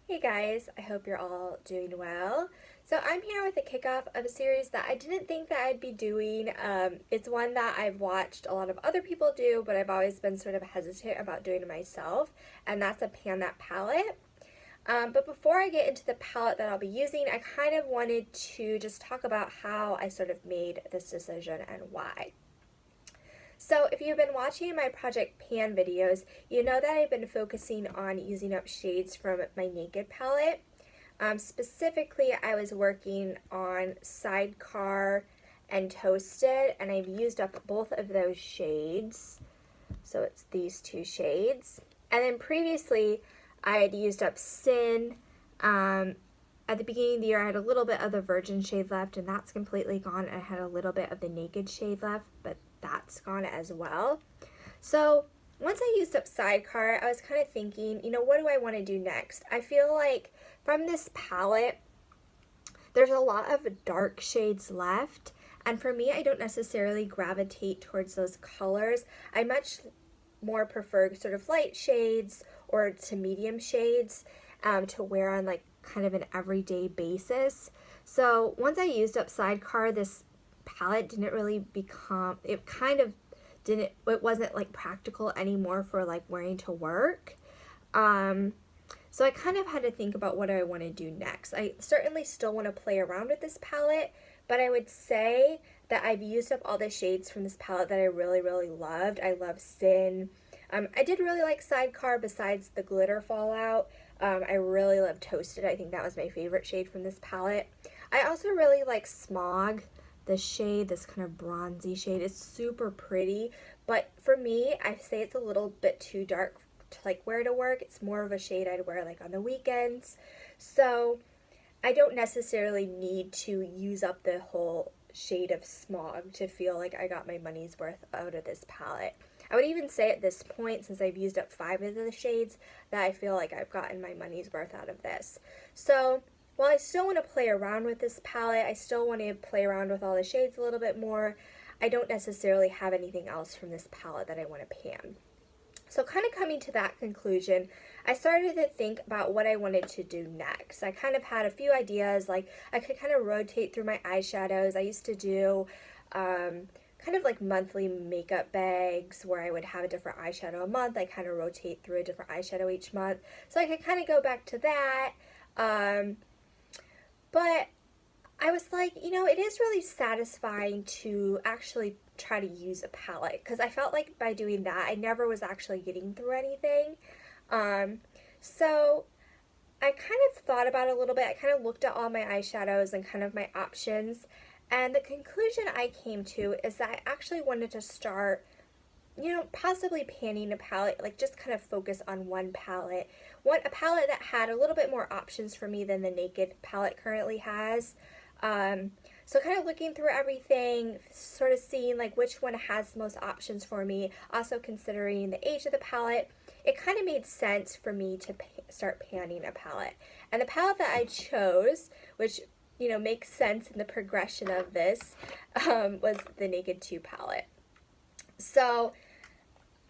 Hey guys, I hope you're all doing well. So I'm here with a kickoff of a series that I didn't think that I'd be doing. It's one that I've watched a lot of other people do, but I've always been sort of hesitant about doing it myself, and that's a Pan That palette. But before I get into the palette that I'll be using, I kind of wanted to just talk about how I sort of made this decision and why. So if you've been watching my Project Pan videos, you know that I've been focusing on using up shades from my Naked palette. Specifically, I was working on Sidecar and Toasted, and I've used up both of those shades. So it's these two shades. And then previously, I had used up Sin. At the beginning of the year, I had a little bit of the Virgin shade left, and that's completely gone. I had a little bit of the Naked shade left, but that's gone as well. So once I used up Sidecar, I was kind of thinking, what do I want to do next? I feel like from this palette, there's a lot of dark shades left, and for me, I don't necessarily gravitate towards those colors. I much more prefer sort of light shades or to medium shades to wear on like kind of an everyday basis. So once I used up Sidecar, this palette didn't really it wasn't like practical anymore for like wearing to work. So I kind of had to think about what I want to do next. I certainly still want to play around with this palette, but I would say that I've used up all the shades from this palette that I really, really loved. I love Sin. I did really like Sidecar besides the glitter fallout. I really love Toasted. I think that was my favorite shade from this palette. I also really like Smog. This shade, this kind of bronzy shade, is super pretty, but for me, I say it's a little bit too dark to like wear to work. It's more of a shade I'd wear like on the weekends. So I don't necessarily need to use up the whole shade of Smog to feel like I got my money's worth out of this palette. I would even say at this point, since I've used up 5 of the shades, that I feel like I've gotten my money's worth out of this. So while I still want to play around with this palette, I still want to play around with all the shades a little bit more, I don't necessarily have anything else from this palette that I want to pan. So kind of coming to that conclusion, I started to think about what I wanted to do next. I kind of had a few ideas, like I could kind of rotate through my eyeshadows. I used to do kind of like monthly makeup bags where I would have a different eyeshadow a month. I kind of rotate through a different eyeshadow each month. So I could kind of go back to that. But I was like, it is really satisfying to actually try to use a palette, because I felt like by doing that, I never was actually getting through anything. So I kind of thought about it a little bit. I kind of looked at all my eyeshadows and kind of my options, and the conclusion I came to is that I actually wanted to start possibly panning a palette, like just kind of focus on one palette. A palette that had a little bit more options for me than the Naked palette currently has. So kind of looking through everything, sort of seeing like which one has the most options for me, also considering the age of the palette, it kind of made sense for me to start panning a palette. And the palette that I chose, which makes sense in the progression of this, was the Naked 2 palette. So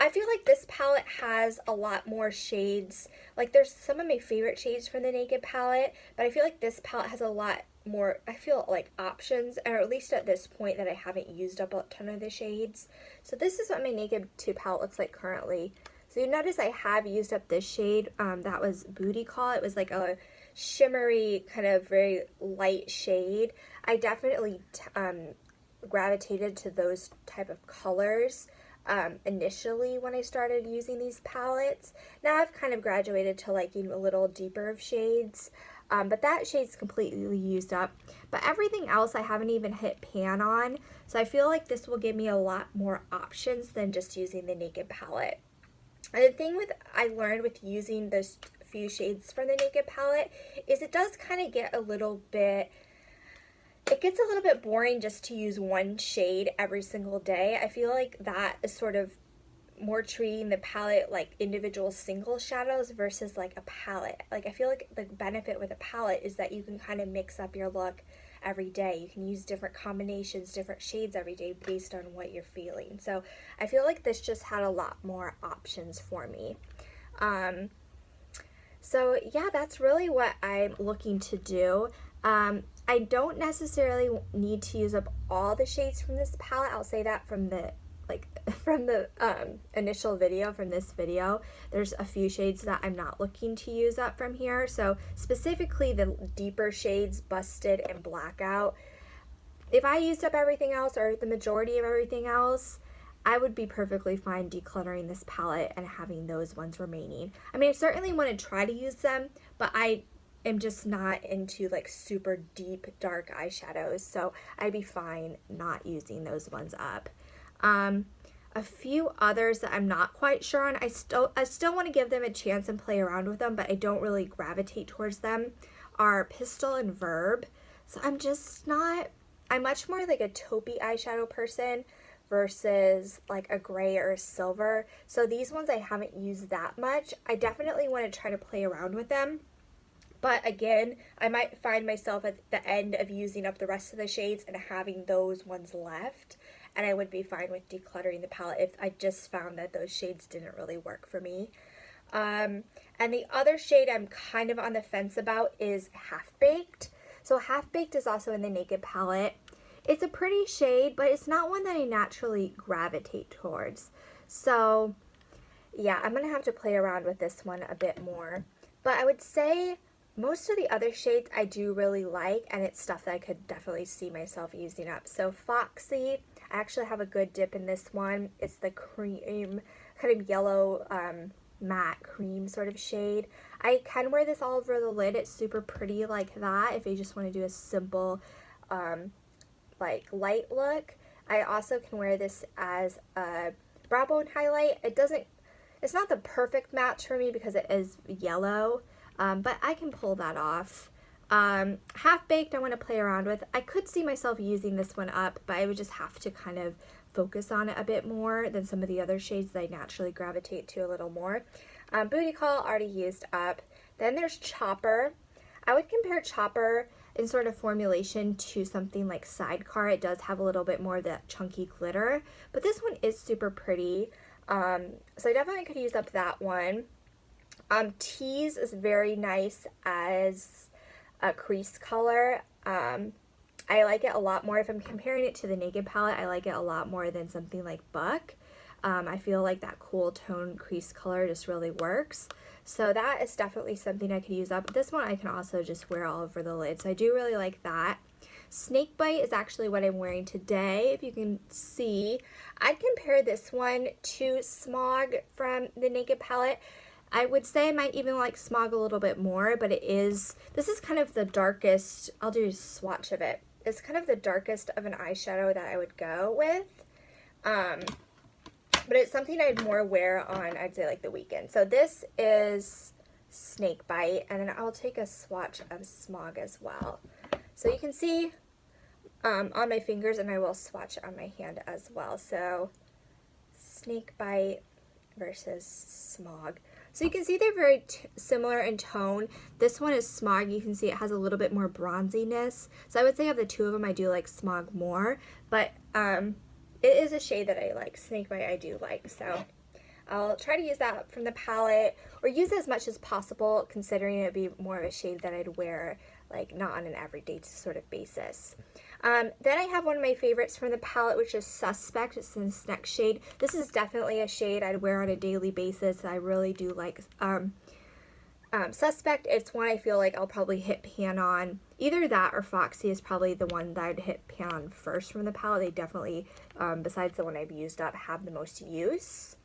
I feel like this palette has a lot more shades. Like there's some of my favorite shades from the Naked palette, but I feel like this palette has a lot more, I feel like, options, or at least at this point that I haven't used up a ton of the shades. So this is what my Naked 2 palette looks like currently. So you notice I have used up this shade, that was Booty Call. It was like a shimmery, kind of very light shade. I definitely gravitated to those type of colors initially when I started using these palettes. Now I've kind of graduated to liking a little deeper of shades, but that shade's completely used up. But everything else I haven't even hit pan on, so I feel like this will give me a lot more options than just using the Naked palette. And the thing I learned with using those few shades from the Naked palette is it does kind of get a little bit, it gets a little bit boring just to use one shade every single day. I feel like that is sort of more treating the palette like individual single shadows versus like a palette. Like I feel like the benefit with a palette is that you can kind of mix up your look every day. You can use different combinations, different shades every day based on what you're feeling. So I feel like this just had a lot more options for me. So yeah, that's really what I'm looking to do. I don't necessarily need to use up all the shades from this palette. I'll say that from the from the initial video, from this video. There's a few shades that I'm not looking to use up from here. So specifically the deeper shades, Busted and Blackout. If I used up everything else, or the majority of everything else, I would be perfectly fine decluttering this palette and having those ones remaining. I mean, I certainly want to try to use them, but I am just not into like super deep dark eyeshadows, so I'd be fine not using those ones up. A few others that I'm not quite sure on, I still want to give them a chance and play around with them, but I don't really gravitate towards them, are Pistol and Verb. So I'm much more like a taupey eyeshadow person versus like a gray or a silver. So these ones I haven't used that much. I definitely want to try to play around with them. But again, I might find myself at the end of using up the rest of the shades and having those ones left. And I would be fine with decluttering the palette if I just found that those shades didn't really work for me. And the other shade I'm kind of on the fence about is Half Baked. So Half Baked is also in the Naked palette. It's a pretty shade, but it's not one that I naturally gravitate towards. So yeah, I'm going to have to play around with this one a bit more. But I would say most of the other shades I do really like, and it's stuff that I could definitely see myself using up. So Foxy, I actually have a good dip in this one. It's the cream, kind of yellow matte cream sort of shade. I can wear this all over the lid. It's super pretty like that if you just want to do a simple like light look. I also can wear this as a brow bone highlight. It's not the perfect match for me because it is yellow, but I can pull that off. Half Baked I want to play around with. I could see myself using this one up, but I would just have to kind of focus on it a bit more than some of the other shades that I naturally gravitate to a little more. Booty Call already used up. Then there's Chopper. I would compare Chopper in sort of formulation to something like Sidecar. It does have a little bit more of that chunky glitter, but this one is super pretty. So I definitely could use up that one. Tease is very nice as a crease color. I like it a lot more. If I'm comparing it to the Naked palette, I like it a lot more than something like Buck. I feel like that cool tone crease color just really works. So that is definitely something I could use up. This one I can also just wear all over the lid. So I do really like that. Snakebite is actually what I'm wearing today. If you can see, I'd compare this one to Smog from the Naked palette. I would say I might even like Smog a little bit more, but this is kind of the darkest. I'll do a swatch of it. It's kind of the darkest of an eyeshadow that I would go with. But it's something I'd more wear on, I'd say, like the weekend. So this is Snakebite, and then I'll take a swatch of Smog as well. So you can see on my fingers, and I will swatch it on my hand as well. So Snakebite versus Smog. So you can see they're very similar in tone. This one is Smog. You can see it has a little bit more bronziness. So I would say of the two of them, I do like Smog more. But it is a shade that I like. Snakebite I do like. So I'll try to use that from the palette, or use as much as possible, considering it would be more of a shade that I'd wear like not on an everyday sort of basis. Then I have one of my favorites from the palette, which is Suspect. It's in this next shade. This is definitely a shade I'd wear on a daily basis. I really do like Suspect. It's one I feel like I'll probably hit pan on. Either that or Foxy is probably the one that I'd hit pan on first from the palette. They definitely, besides the one I've used up, have the most use.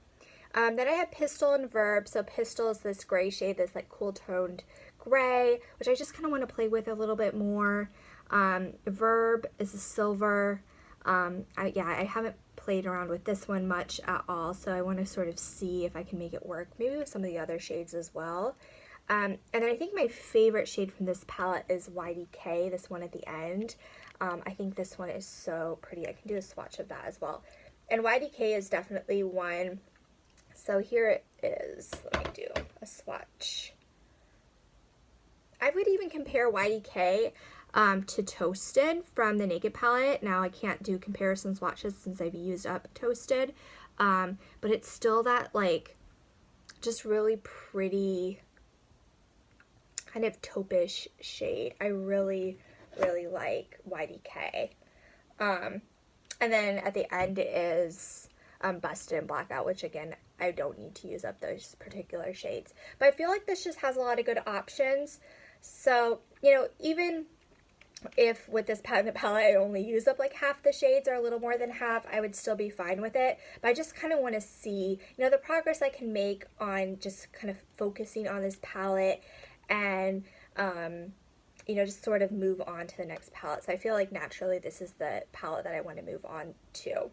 Then I have Pistol and Verb. So Pistol is this gray shade, this like cool toned gray, which I just kind of want to play with a little bit more. Verb is a silver. I haven't played around with this one much at all, so I want to sort of see if I can make it work, maybe with some of the other shades as well. And then I think my favorite shade from this palette is YDK, this one at the end. I think this one is so pretty. I can do a swatch of that as well. And YDK is definitely one. So here it is. Let me do a swatch. I would even compare YDK to Toasted from the Naked palette. Now I can't do comparison swatches since I've used up Toasted, but it's still that like just really pretty kind of taupe-ish shade. I really, really like YDK. And then at the end is Busted and Blackout, which again, I don't need to use up those particular shades. But I feel like this just has a lot of good options. So, you know, even if with this palette I only use up like half the shades or a little more than half, I would still be fine with it. But I just kind of want to see, you know, the progress I can make on just kind of focusing on this palette and, you know, just sort of move on to the next palette. So I feel like naturally this is the palette that I want to move on to.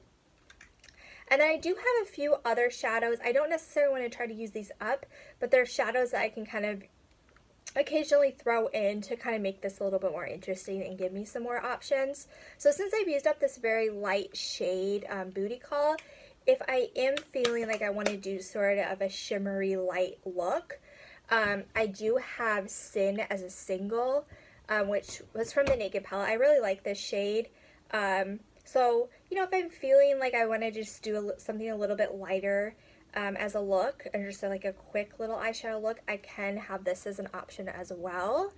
And then I do have a few other shadows. I don't necessarily want to try to use these up, but they're shadows that I can kind of occasionally throw in to kind of make this a little bit more interesting and give me some more options. So since I've used up this very light shade, Booty Call, if I am feeling like I want to do sort of a shimmery light look, I do have Sin as a single, which was from the Naked palette. I really like this shade. So, you know, if I'm feeling like I want to just do something a little bit lighter as a look, and just like a quick little eyeshadow look, I can have this as an option as well.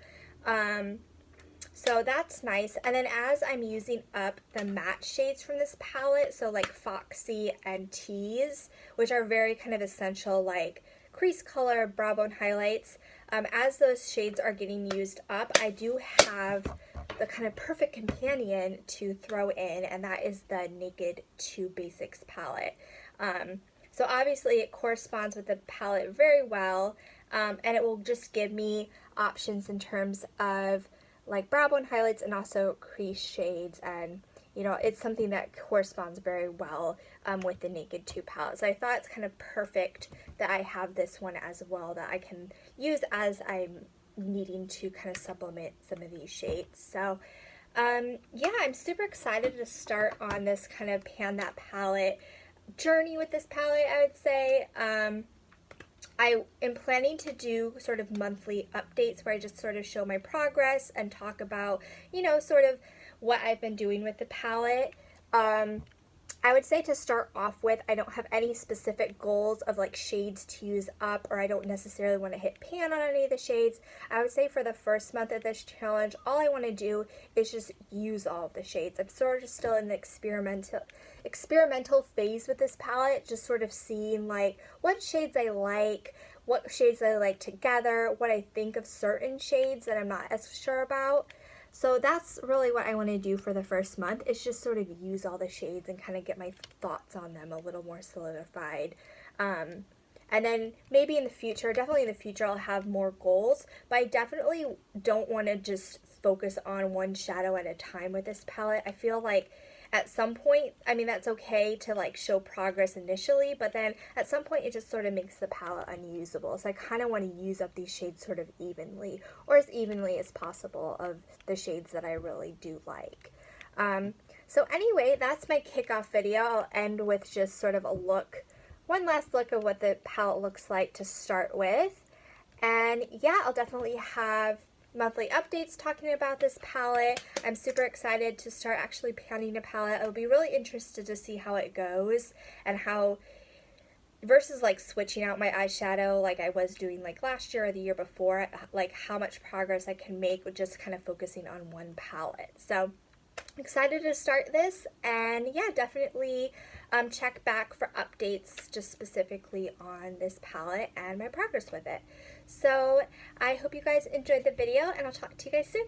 So that's nice. And then as I'm using up the matte shades from this palette, so like Foxy and Tease, which are very kind of essential, like crease color, brow bone highlights, as those shades are getting used up, I do have the kind of perfect companion to throw in, and that is the Naked 2 Basics palette. So obviously it corresponds with the palette very well, and it will just give me options in terms of like brow bone highlights and also crease shades, and you know, it's something that corresponds very well with the Naked 2 palette. So I thought it's kind of perfect that I have this one as well that I can use as I'm needing to kind of supplement some of these shades. So yeah, I'm super excited to start on this kind of Pan That Palette journey with this palette, I would say. I am planning to do sort of monthly updates where I just sort of show my progress and talk about, you know, sort of what I've been doing with the palette. I would say to start off with, I don't have any specific goals of like shades to use up, or I don't necessarily want to hit pan on any of the shades. I would say for the first month of this challenge, all I want to do is just use all of the shades. I'm sort of still in the experimental phase with this palette, just sort of seeing like what shades I like, what shades I like together, what I think of certain shades that I'm not as sure about. So that's really what I want to do for the first month, is just sort of use all the shades and kind of get my thoughts on them a little more solidified. And then maybe in the future, definitely in the future, I'll have more goals, but I definitely don't want to just focus on one shadow at a time with this palette. I feel like at some point, I mean, that's okay to like show progress initially, but then at some point it just sort of makes the palette unusable. So I kind of want to use up these shades sort of evenly, or as evenly as possible, of the shades that I really do like. So anyway, that's my kickoff video. I'll end with just sort of a look, one last look of what the palette looks like to start with. And yeah, I'll definitely have monthly updates talking about this palette. I'm super excited to start actually panning a palette. I'll be really interested to see how it goes, and how, versus like switching out my eyeshadow like I was doing like last year or the year before, like how much progress I can make with just kind of focusing on one palette. So excited to start this, and yeah, definitely check back for updates just specifically on this palette and my progress with it. So I hope you guys enjoyed the video, and I'll talk to you guys soon.